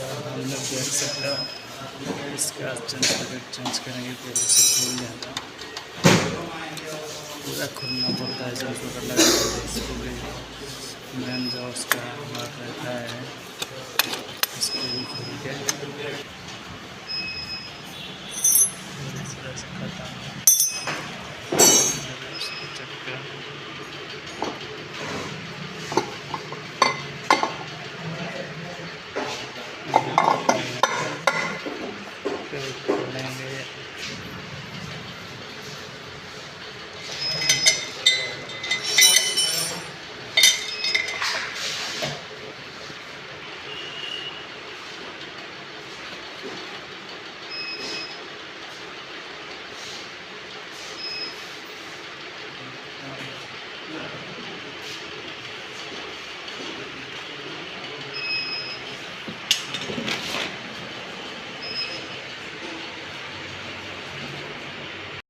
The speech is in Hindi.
हम लोग देख सकते हो इसका चेंज करेंगे, पहले से खुल जाता पूरा खुलना पड़ता है, जब पता लगा इसको भी मेन जो उसका नट रहता है इसको भी खुल के इस तरह से खत्म।